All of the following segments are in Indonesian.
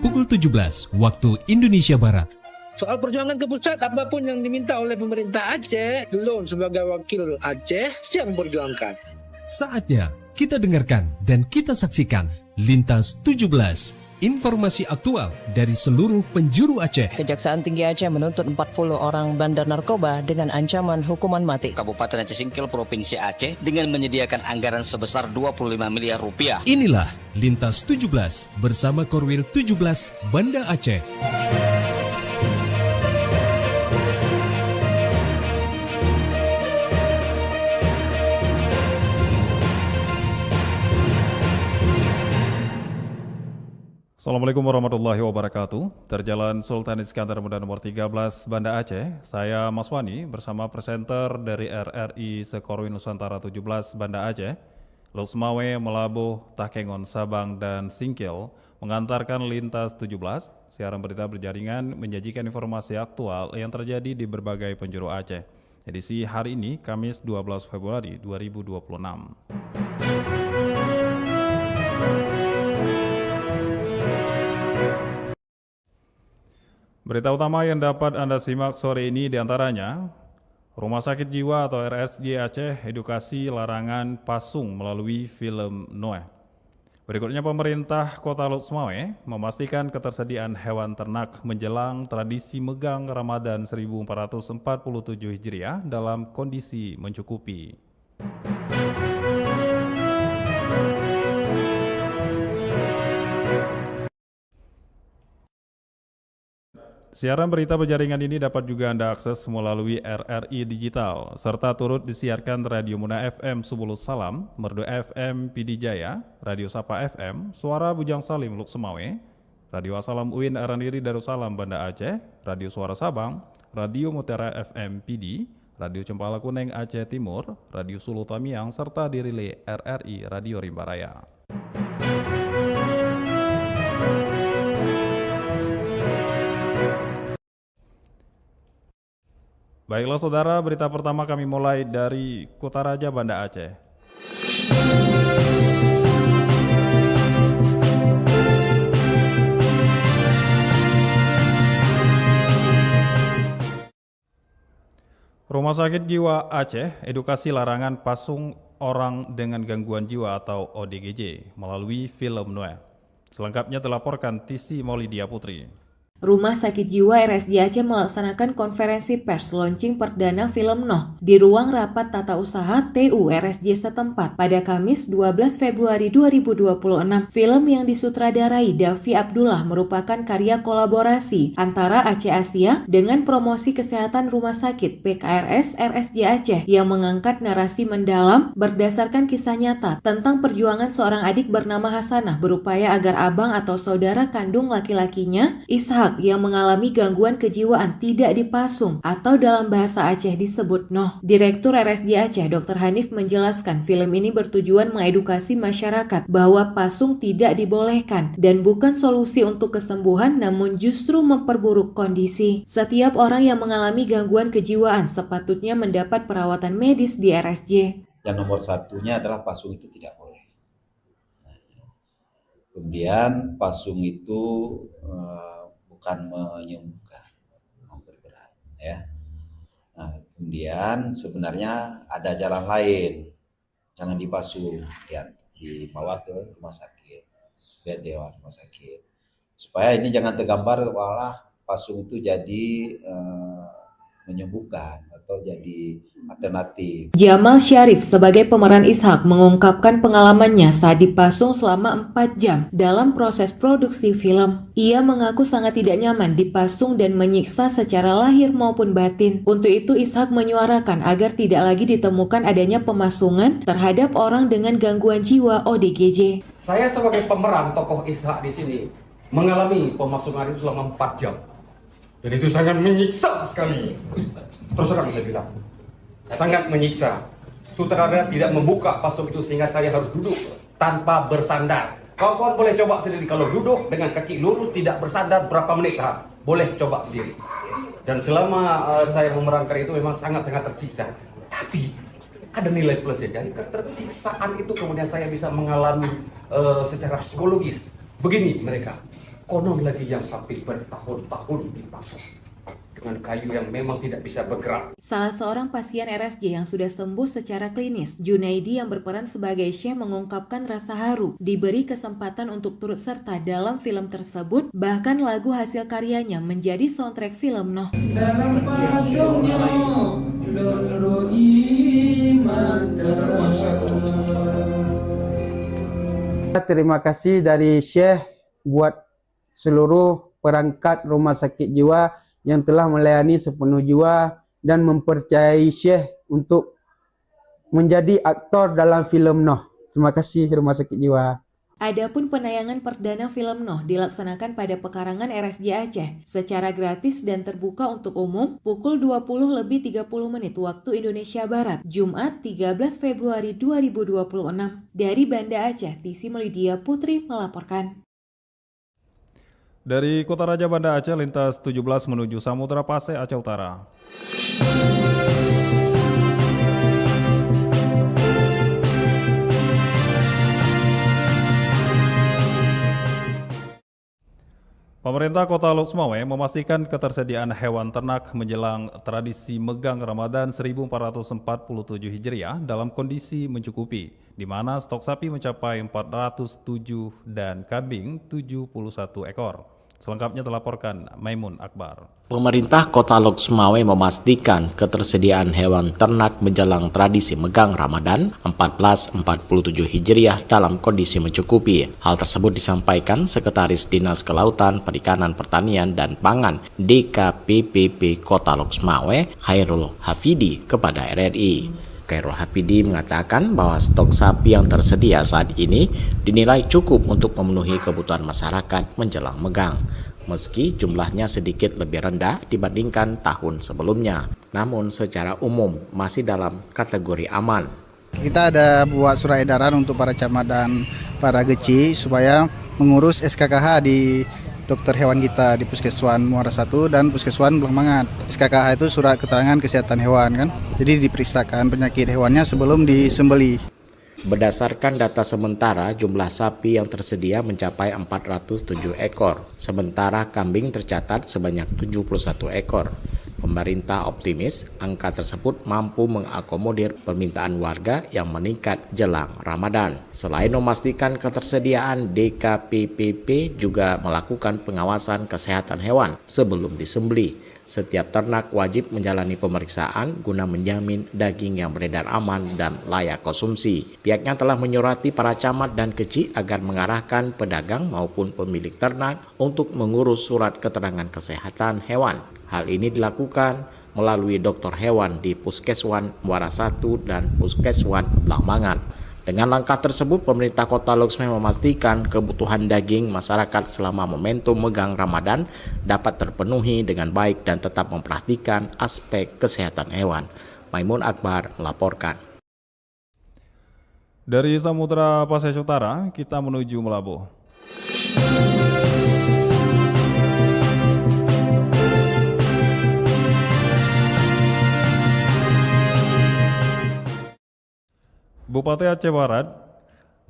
pukul 17 waktu Indonesia Barat. Soal perjuangan ke pusat, apapun yang diminta oleh pemerintah Aceh, Lon sebagai wakil Aceh siap memperjuangkan. Saatnya kita dengarkan dan kita saksikan Lintas 17. Informasi aktual dari seluruh penjuru Aceh. Kejaksaan Tinggi Aceh menuntut 40 orang bandar narkoba dengan ancaman hukuman mati. Kabupaten Aceh Singkil Provinsi Aceh dengan menyediakan anggaran sebesar 25 miliar rupiah. Inilah Lintas 17 bersama Korwil 17 Banda Aceh. Assalamualaikum warahmatullahi wabarakatuh. Terjalan Sultan Iskandar Muda nomor 13 Banda Aceh. Saya Mas Wani bersama presenter dari RRI Sekorwin Nusantara 17 Banda Aceh, Lusmawe, Melabuh, Takengon, Sabang, dan Singkil mengantarkan Lintas 17. Siaran berita berjaringan menyajikan informasi aktual yang terjadi di berbagai penjuru Aceh. Edisi hari ini, Kamis 12 Februari 2026. Berita utama yang dapat Anda simak sore ini diantaranya, Rumah Sakit Jiwa atau RSJ Aceh edukasi larangan pasung melalui film Noah. Berikutnya pemerintah Kota Lusmawe memastikan ketersediaan hewan ternak menjelang tradisi megang Ramadan 1447 Hijriah dalam kondisi mencukupi. Siaran berita berjaringan ini dapat juga Anda akses melalui RRI Digital, serta turut disiarkan Radio Muna FM Subulus Salam, Merdu FM Pidi Jaya, Radio Sapa FM, Suara Bujang Salim Luk Semawe, Radio Asalam UIN Araniri Darussalam Banda Aceh, Radio Suara Sabang, Radio Mutiara FM Pidi, Radio Cempala Kuning Aceh Timur, Radio Sulu Tamiang, serta dirilai RRI Radio Rimba Raya. Baiklah saudara, berita pertama kami mulai dari Kota Raja Banda Aceh. Rumah Sakit Jiwa Aceh edukasi larangan pasung orang dengan gangguan jiwa atau ODGJ melalui film Noah. Selengkapnya dilaporkan Tisi Maulidia Putri. Rumah Sakit Jiwa RSJ Aceh melaksanakan konferensi pers launching perdana film Noh di ruang rapat tata usaha TU RSJ setempat pada Kamis 12 Februari 2026. Film yang disutradarai Davi Abdullah merupakan karya kolaborasi antara Aceh Asia dengan promosi kesehatan Rumah Sakit PKRS RSJ Aceh yang mengangkat narasi mendalam berdasarkan kisah nyata tentang perjuangan seorang adik bernama Hasanah berupaya agar abang atau saudara kandung laki-lakinya, Ishak, yang mengalami gangguan kejiwaan tidak dipasung atau dalam bahasa Aceh disebut Noh. Direktur RSJ Aceh Dr. Hanif menjelaskan film ini bertujuan mengedukasi masyarakat bahwa pasung tidak dibolehkan dan bukan solusi untuk kesembuhan namun justru memperburuk kondisi. Setiap orang yang mengalami gangguan kejiwaan sepatutnya mendapat perawatan medis di RSJ. Yang nomor satunya adalah pasung itu tidak boleh. Kemudian pasung itu bukan menyembuhkan, memperberat, ya. Nah, kemudian sebenarnya ada jalan lain, jangan dipasung, ya, dibawa ke rumah sakit, ke dewan rumah sakit, supaya ini jangan tergambar malah pasung itu jadi menyembuhkan atau jadi alternatif. Jamal Syarif sebagai pemeran Ishak mengungkapkan pengalamannya saat dipasung selama 4 jam dalam proses produksi film. Ia mengaku sangat tidak nyaman dipasung dan menyiksa secara lahir maupun batin. Untuk itu Ishak menyuarakan agar tidak lagi ditemukan adanya pemasungan terhadap orang dengan gangguan jiwa ODGJ. Saya sebagai pemeran tokoh Ishak di sini mengalami pemasungan itu selama 4 jam. Dan itu sangat menyiksa sekali. Terus terang saya bilang, sangat menyiksa. Sutradara tidak membuka pasung itu sehingga saya harus duduk tanpa bersandar. Kawan-kawan boleh coba sendiri kalau duduk dengan kaki lurus tidak bersandar berapa menit boleh coba sendiri. Dan selama saya memerankan itu memang sangat-sangat tersiksa. Tapi ada nilai plusnya. Dari ketersiksaan itu kemudian saya bisa mengalami secara psikologis. Begini mereka. Konon lagi yang sampai bertahun-tahun dipasok dengan kayu yang memang tidak bisa bergerak. Salah seorang pasien RSJ yang sudah sembuh secara klinis, Junaidi yang berperan sebagai Syekh mengungkapkan rasa haru diberi kesempatan untuk turut serta dalam film tersebut, bahkan lagu hasil karyanya menjadi soundtrack film Noh. Dalam pasungnya, loro iman. Terima kasih dari Syekh buat seluruh perangkat rumah sakit jiwa yang telah melayani sepenuh jiwa dan mempercayai Syekh untuk menjadi aktor dalam filem Noh. Terima kasih Rumah Sakit Jiwa. Adapun penayangan perdana film Noh dilaksanakan pada pekarangan RSJ Aceh secara gratis dan terbuka untuk umum pukul 20.30 waktu Indonesia Barat, Jumat 13 Februari 2026. Dari Banda Aceh, Tisi Melidia Putri melaporkan. Dari Kota Raja Banda Aceh, lintas 17 menuju Samudra Pasai, Aceh Utara. Pemerintah Kota Lok Sumawe memastikan ketersediaan hewan ternak menjelang tradisi Megang Ramadan 1447 Hijriah dalam kondisi mencukupi, di mana stok sapi mencapai 407 dan kambing 71 ekor. Selengkapnya dilaporkan Maimun Akbar. Pemerintah Kota Lok Sumawe memastikan ketersediaan hewan ternak menjelang tradisi Megang Ramadan 1447 Hijriah dalam kondisi mencukupi. Hal tersebut disampaikan Sekretaris Dinas Kelautan, Perikanan, Pertanian, dan Pangan DKPPP Kota Lok Sumawe, Khairul Hafidi kepada RRI. Khairul Hafidi mengatakan bahwa stok sapi yang tersedia saat ini dinilai cukup untuk memenuhi kebutuhan masyarakat menjelang Megang, meski jumlahnya sedikit lebih rendah dibandingkan tahun sebelumnya. Namun secara umum masih dalam kategori aman. Kita ada buat surat edaran untuk para camat dan para geci supaya mengurus SKKH di dokter hewan kita di Puskeswan Muara 1 dan Puskeswan Blangmangat. SKKH itu surat keterangan kesehatan hewan kan. Jadi diperiksakan penyakit hewannya sebelum disembelih. Berdasarkan data sementara, jumlah sapi yang tersedia mencapai 407 ekor, sementara kambing tercatat sebanyak 71 ekor. Pemerintah optimis angka tersebut mampu mengakomodir permintaan warga yang meningkat jelang Ramadan. Selain memastikan ketersediaan, DKPPP juga melakukan pengawasan kesehatan hewan sebelum disembelih. Setiap ternak wajib menjalani pemeriksaan guna menjamin daging yang beredar aman dan layak konsumsi. Pihaknya telah menyurati para camat dan keci agar mengarahkan pedagang maupun pemilik ternak untuk mengurus surat keterangan kesehatan hewan. Hal ini dilakukan melalui dokter hewan di Puskeswan Muara 1 dan Puskeswan Blangmangat. Dengan langkah tersebut, pemerintah Kota Lok Sumawe memastikan kebutuhan daging masyarakat selama momentum Megang Ramadan dapat terpenuhi dengan baik dan tetap memperhatikan aspek kesehatan hewan. Maimun Akbar melaporkan. Dari Samudra Pasai Utara, kita menuju Melabuh. Bupati Aceh Barat,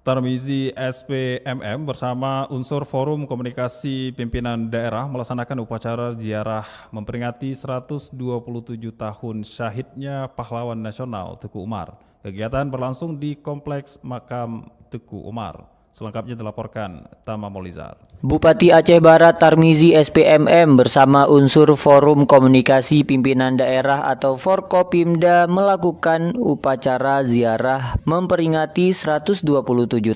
Tarmizi SPMM bersama unsur Forum Komunikasi Pimpinan Daerah melaksanakan upacara ziarah memperingati 127 tahun syahidnya pahlawan nasional Teku Umar. Kegiatan berlangsung di Kompleks Makam Teku Umar. Selengkapnya dilaporkan Tama Molizar. Bupati Aceh Barat Tarmizi SPMM bersama unsur Forum Komunikasi Pimpinan Daerah atau Forkopimda melakukan upacara ziarah memperingati 127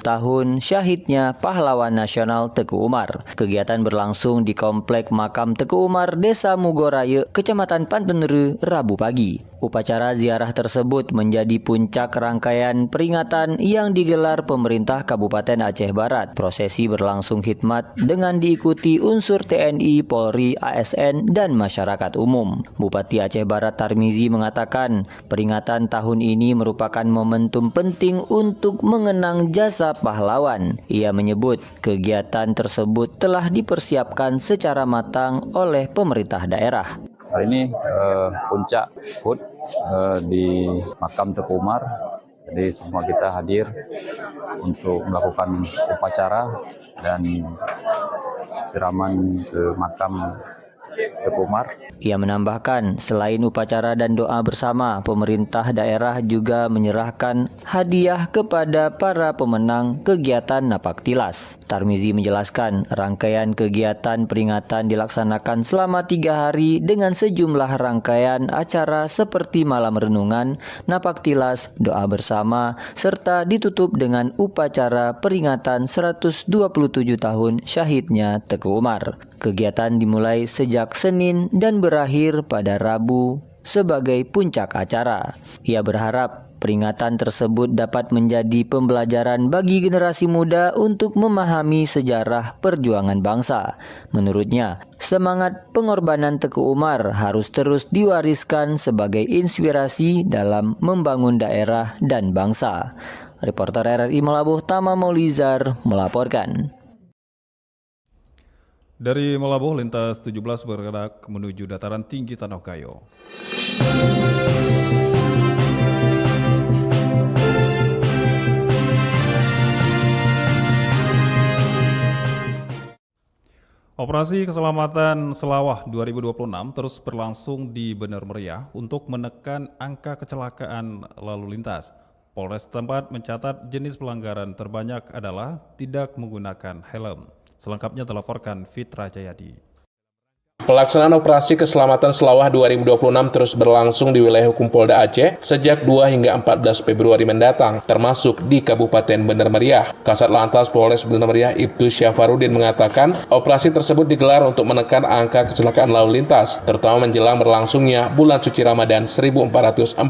tahun syahidnya pahlawan nasional Teku Umar. Kegiatan berlangsung di Komplek Makam Teku Umar, Desa Mugoraya, Kecamatan Pantenere, Rabu pagi. Upacara ziarah tersebut menjadi puncak rangkaian peringatan yang digelar pemerintah Kabupaten Aceh Barat. Prosesi berlangsung khidmat dengan diikuti unsur TNI, Polri, ASN, dan masyarakat umum. Bupati Aceh Barat Tarmizi mengatakan peringatan tahun ini merupakan momentum penting untuk mengenang jasa pahlawan. Ia menyebut kegiatan tersebut telah dipersiapkan secara matang oleh pemerintah daerah. Hari ini puncak HUT di Makam Teku Umar Jadi semua kita hadir untuk melakukan upacara dan siraman ke makam Teguh Umar. Ia menambahkan, selain upacara dan doa bersama, pemerintah daerah juga menyerahkan hadiah kepada para pemenang kegiatan Napaktilas. Tarmizi menjelaskan, rangkaian kegiatan peringatan dilaksanakan selama 3 hari dengan sejumlah rangkaian acara seperti malam renungan, Napaktilas, doa bersama, serta ditutup dengan upacara peringatan 127 tahun syahidnya Teguh Umar. Kegiatan dimulai sejak Senin dan berakhir pada Rabu sebagai puncak acara. Ia berharap peringatan tersebut dapat menjadi pembelajaran bagi generasi muda untuk memahami sejarah perjuangan bangsa. Menurutnya, semangat pengorbanan Teguh Umar harus terus diwariskan sebagai inspirasi dalam membangun daerah dan bangsa. Reporter RRI Melabuh Tama Maulizar melaporkan. Dari Melabuh, lintas 17 bergerak menuju dataran tinggi Tanah Kayo. Operasi Keselamatan Selawah 2026 terus berlangsung di Bener Meriah untuk menekan angka kecelakaan lalu lintas. Polres setempat mencatat jenis pelanggaran terbanyak adalah tidak menggunakan helm. Selengkapnya dilaporkan Fitra Jayadi. Pelaksanaan Operasi Keselamatan Selawah 2026 terus berlangsung di wilayah hukum Polda Aceh sejak 2 hingga 14 Februari mendatang, termasuk di Kabupaten Bener Meriah. Kasat Lantas Polres Bener Meriah Ibtu Syafarudin mengatakan, operasi tersebut digelar untuk menekan angka kecelakaan lalu lintas, terutama menjelang berlangsungnya bulan suci Ramadan 1447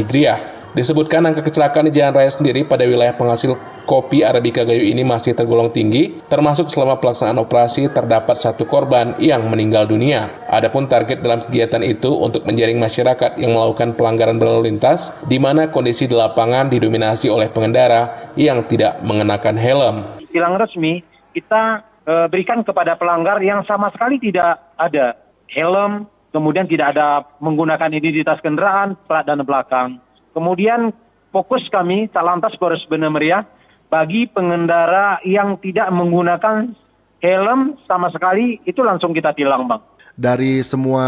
Hijriah. Disebutkan angka kecelakaan di jalan raya sendiri pada wilayah penghasil kopi Arabica Gayo ini masih tergolong tinggi, termasuk selama pelaksanaan operasi terdapat 1 korban yang meninggal dunia. Adapun target dalam kegiatan itu untuk menjaring masyarakat yang melakukan pelanggaran berlalu lintas, di mana kondisi di lapangan didominasi oleh pengendara yang tidak mengenakan helm. Tilang resmi kita berikan kepada pelanggar yang sama sekali tidak ada helm, kemudian tidak ada menggunakan identitas kendaraan, plat dan belakang. Kemudian fokus kami, Satlantas Polres Bener Meriah, bagi pengendara yang tidak menggunakan helm sama sekali, itu langsung kita tilang, Bang. Dari semua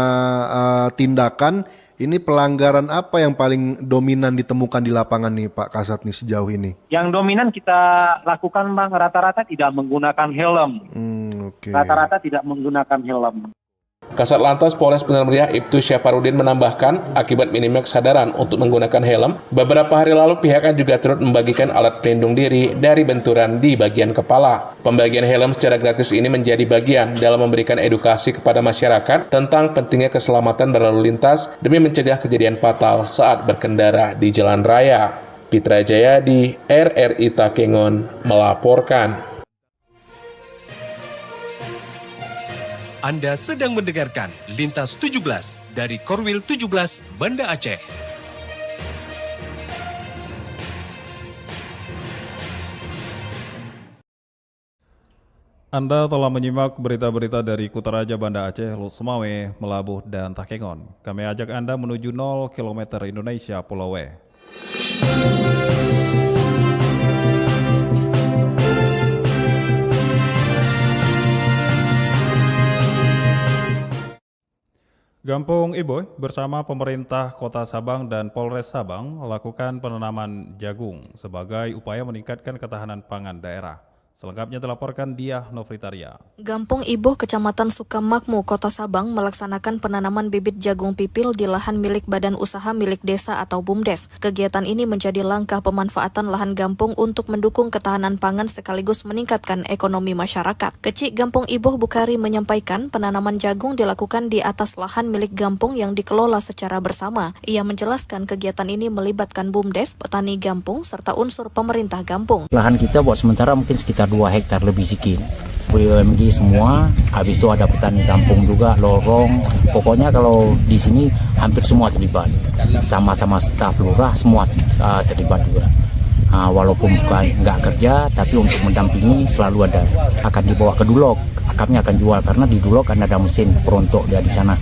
tindakan, ini pelanggaran apa yang paling dominan ditemukan di lapangan nih Pak Kasat nih sejauh ini? Yang dominan kita lakukan, Bang, rata-rata tidak menggunakan helm. Rata-rata tidak menggunakan helm. Kasat Lantas Polres Bener Meriah Ibtu Syafarudin menambahkan, akibat minimnya kesadaran untuk menggunakan helm, beberapa hari lalu pihaknya juga turut membagikan alat pelindung diri dari benturan di bagian kepala. Pembagian helm secara gratis ini menjadi bagian dalam memberikan edukasi kepada masyarakat tentang pentingnya keselamatan berlalu lintas demi mencegah kejadian fatal saat berkendara di jalan raya. Fitra Jayadi, RRI Takengon, melaporkan. Anda sedang mendengarkan Lintas 17 dari Korwil 17 Banda Aceh. Anda telah menyimak berita-berita dari Kutaraja Banda Aceh, Lusmawe, Melabuh, dan Takengon. Kami ajak Anda menuju 0 km Indonesia Pulau W. Gampung Iboy bersama pemerintah Kota Sabang dan Polres Sabang melakukan penanaman jagung sebagai upaya meningkatkan ketahanan pangan daerah. Selengkapnya dilaporkan Diah Novritaria. Gampung Iboh, Kecamatan Sukamakmur, Kota Sabang melaksanakan penanaman bibit jagung pipil di lahan milik Badan Usaha Milik Desa atau BUMDes. Kegiatan ini menjadi langkah pemanfaatan lahan Gampung untuk mendukung ketahanan pangan sekaligus meningkatkan ekonomi masyarakat. Kecik Gampung Iboh Bukari menyampaikan penanaman jagung dilakukan di atas lahan milik Gampung yang dikelola secara bersama. Ia menjelaskan kegiatan ini melibatkan BUMDes, petani Gampung, serta unsur pemerintah Gampung. Lahan kita buat sementara mungkin sekitar 2 hektar lebih sedikit. BUMD semua, habis itu ada petani kampung juga, lorong. Pokoknya kalau di sini hampir semua terlibat. Sama-sama staf lurah semua terlibat juga. Walaupun bukan nggak kerja, tapi untuk mendampingi selalu ada. Akan dibawa ke Dulok kami akan jual karena di Dulok kan ada mesin perontok dia di sana.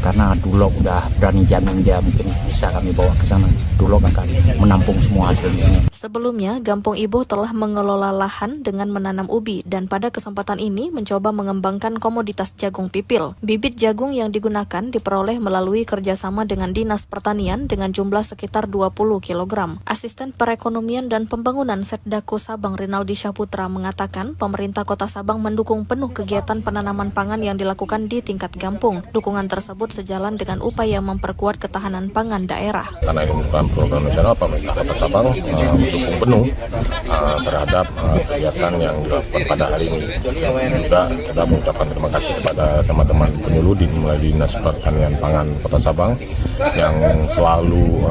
Karena Dulok udah berani jamin dia mungkin bisa kami bawa ke sana. Dulok akan menampung semua hasilnya. Sebelumnya, Gampung Ibuh telah mengelola lahan dengan menanam ubi dan pada kesempatan ini mencoba mengembangkan komoditas jagung pipil. Bibit jagung yang digunakan diperoleh melalui kerjasama dengan Dinas Pertanian dengan jumlah sekitar 20 kg. Asisten Perekonomian dan Pembangunan Setdako Sabang Rinaldi Syaputra mengatakan pemerintah Kota Sabang mendukung penuh kegiatan penanaman pangan yang dilakukan di tingkat kampung. Dukungan tersebut sejalan dengan upaya memperkuat ketahanan pangan daerah. Karena ini merupakan program nasional, pemerintah Kota Sabang mendukung penuh terhadap kegiatan yang dilakukan pada hari ini. Juga kita mengucapkan terima kasih kepada teman-teman penyuluh mulai Dinas Pertanian Pangan Kota Sabang yang selalu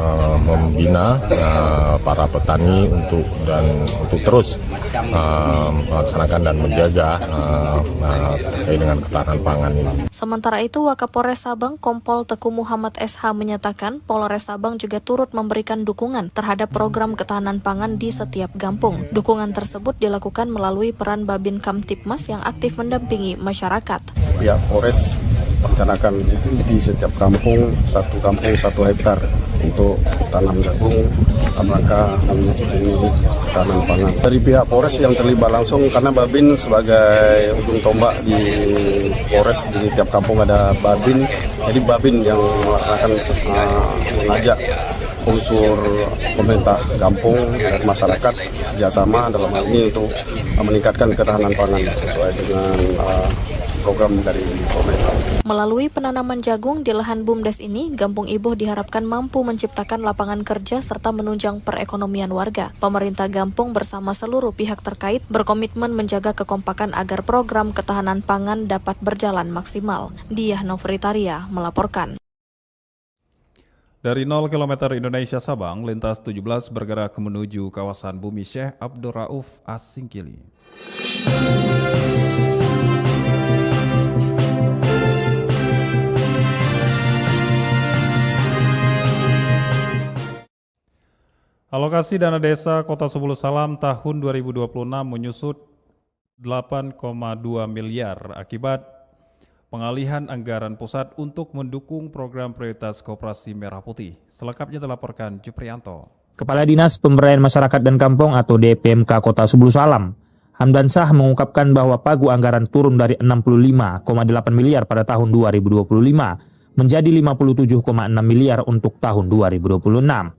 membina para petani untuk terus melaksanakan dan menjaga terkait dengan ketahanan pangan ini. Sementara itu, Wakapolres Sabang Kompol Teguh Muhammad SH menyatakan Polres Sabang juga turut memberikan dukungan terhadap program ketahanan pangan di setiap kampung. Dukungan tersebut dilakukan melalui peran Babin Kamtipmas yang aktif mendampingi masyarakat. Ya, Polres rencanakan itu di setiap kampung 1 hektar untuk tanam jagung dalam rangka mengurangi ketahanan pangan. Dari pihak Polres yang terlibat langsung karena Babin sebagai ujung tombak di Polres, di tiap kampung ada Babin, jadi Babin yang akan mengajak unsur pemerintah kampung dan masyarakat kerjasama dalam hal ini untuk meningkatkan ketahanan pangan sesuai dengan program dari pemerintah. Melalui penanaman jagung di lahan BUMDes ini, Gampung Ibuh diharapkan mampu menciptakan lapangan kerja serta menunjang perekonomian warga. Pemerintah Gampung bersama seluruh pihak terkait berkomitmen menjaga kekompakan agar program ketahanan pangan dapat berjalan maksimal. Diah Novritaria melaporkan. Dari 0 km Indonesia Sabang, lintas 17 bergerak menuju kawasan Bumi Syekh Abdul Rauf As-Singkili. Alokasi dana desa Kota Sebulu Salam tahun 2026 menyusut 8,2 miliar akibat pengalihan anggaran pusat untuk mendukung program prioritas Koperasi Merah Putih. Selengkapnya dilaporkan Juprianto. Kepala Dinas Pemberdayaan Masyarakat dan Kampung atau DPMK Kota Sebulu Salam, Hamdan Shah mengungkapkan bahwa pagu anggaran turun dari 65,8 miliar pada tahun 2025 menjadi 57,6 miliar untuk tahun 2026.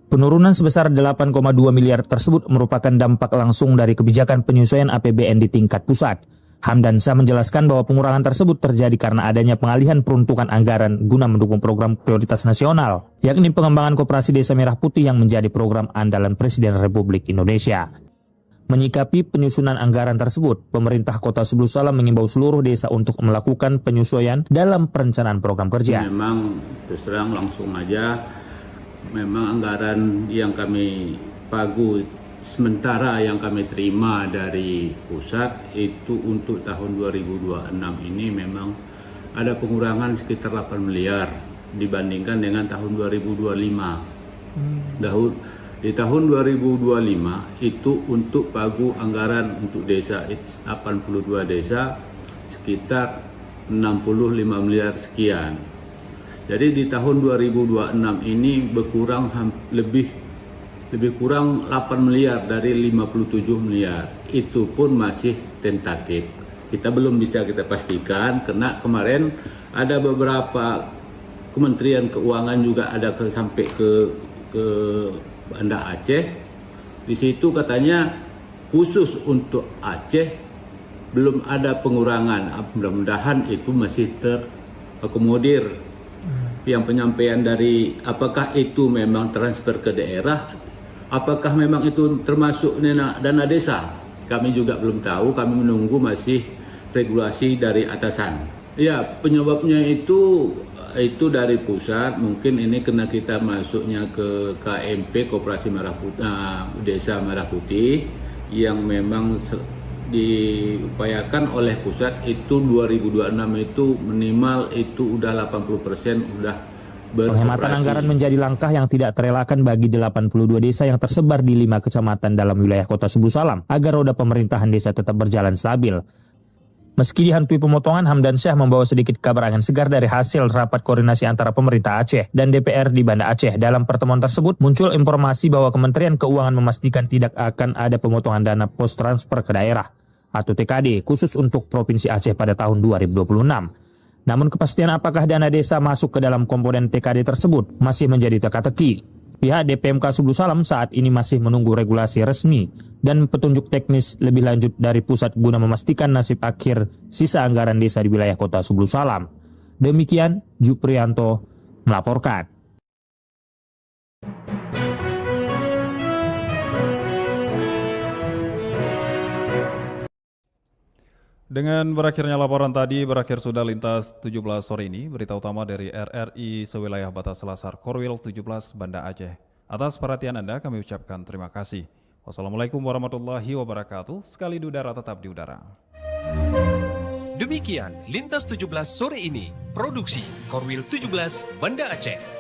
Penurunan sebesar 8,2 miliar tersebut merupakan dampak langsung dari kebijakan penyesuaian APBN di tingkat pusat. Hamdan Shah menjelaskan bahwa pengurangan tersebut terjadi karena adanya pengalihan peruntukan anggaran guna mendukung program prioritas nasional, yakni pengembangan Koperasi Desa Merah Putih yang menjadi program andalan Presiden Republik Indonesia. Menyikapi penyusunan anggaran tersebut, pemerintah Kota Sebulu Salam mengimbau seluruh desa untuk melakukan penyesuaian dalam perencanaan program kerja. Memang terus terang langsung aja, memang anggaran yang kami pagu sementara yang kami terima dari pusat itu untuk tahun 2026 ini memang ada pengurangan sekitar 8 miliar dibandingkan dengan tahun 2025. Di tahun 2025 itu untuk pagu anggaran untuk desa 82 desa sekitar 65 miliar sekian. Jadi di tahun 2026 ini berkurang lebih kurang 8 miliar dari 57 miliar. Itu pun masih tentatif. Kita belum bisa kita pastikan karena kemarin ada beberapa Kementerian Keuangan juga ada sampai ke Banda Aceh. Di situ katanya khusus untuk Aceh belum ada pengurangan. Mudah-mudahan itu masih terakomodir. Yang penyampaian dari apakah itu memang transfer ke daerah, apakah memang itu termasuk dana desa, kami juga belum tahu, kami menunggu masih regulasi dari atasan. Ya, penyebabnya itu dari pusat, mungkin ini karena kita masuknya ke KMP Koperasi Merah Putih, Desa Merah Putih yang memang diupayakan oleh pusat itu 2026 itu minimal itu udah 80% udah beroperasi. Penghematan anggaran menjadi langkah yang tidak terelakkan bagi 82 desa yang tersebar di 5 kecamatan dalam wilayah Kota Sebulu Salam agar roda pemerintahan desa tetap berjalan stabil. Meski dihantui pemotongan, Hamdansyah membawa sedikit kabar angin segar dari hasil rapat koordinasi antara pemerintah Aceh dan DPR di Banda Aceh. Dalam pertemuan tersebut, muncul informasi bahwa Kementerian Keuangan memastikan tidak akan ada pemotongan dana pos transfer ke daerah atau TKD khusus untuk Provinsi Aceh pada tahun 2026. Namun kepastian apakah dana desa masuk ke dalam komponen TKD tersebut masih menjadi teka-teki. Pihak DPMK Sublu Salam saat ini masih menunggu regulasi resmi dan petunjuk teknis lebih lanjut dari pusat guna memastikan nasib akhir sisa anggaran desa di wilayah kota Sublu Salam. Demikian Juprianto melaporkan. Dengan berakhirnya laporan tadi, berakhir sudah Lintas 17 sore ini. Berita utama dari RRI sewilayah batas Selasar Korwil 17 Banda Aceh. Atas perhatian Anda kami ucapkan terima kasih. Wassalamualaikum warahmatullahi wabarakatuh. Sekali di udara tetap di udara. Demikian Lintas 17 sore ini. Produksi Korwil 17 Banda Aceh.